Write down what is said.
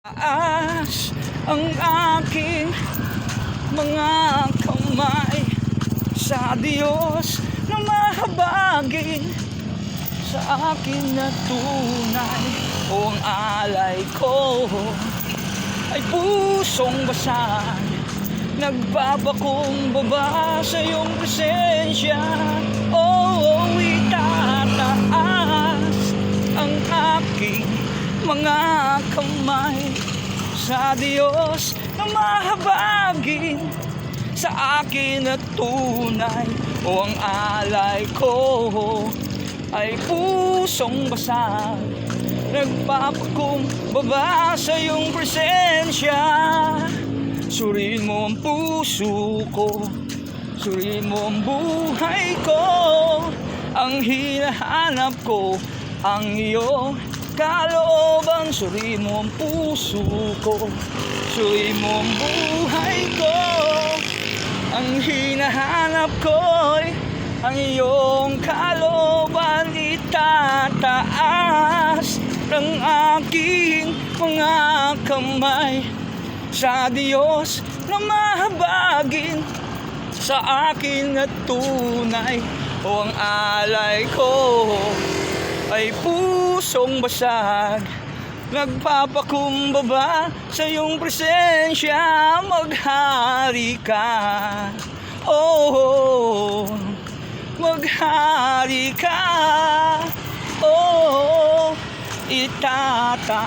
Taas ang aking mga kamay sa Diyos na mahabagin sa akin na tunay. O ang alay ko ay pusong basag, nagbabakong baba sa iyong presensya. Oh, itataas ang aking mga kamay sa Diyos na mahabagin sa akin na tunay. O ang alay ko ay pusong basag, nagpapakong baba sa iyong presensya. Suriin mo ang puso ko, suriin mo ang buhay ko. Ang hinahanap ko ang iyong kalooban. Suriin mo ang puso ko, suriin mo ang buhay ko. Ang hinahanap ko'y ang iyong kalooban. Itataas ng aking mga kamay sa Diyos na mahabagin sa akin na tunay. O ang alay ko ay pusong basag, nagpapakumbaba sa iyong presensya. Maghari ka, oh, maghari ka, oh, itataas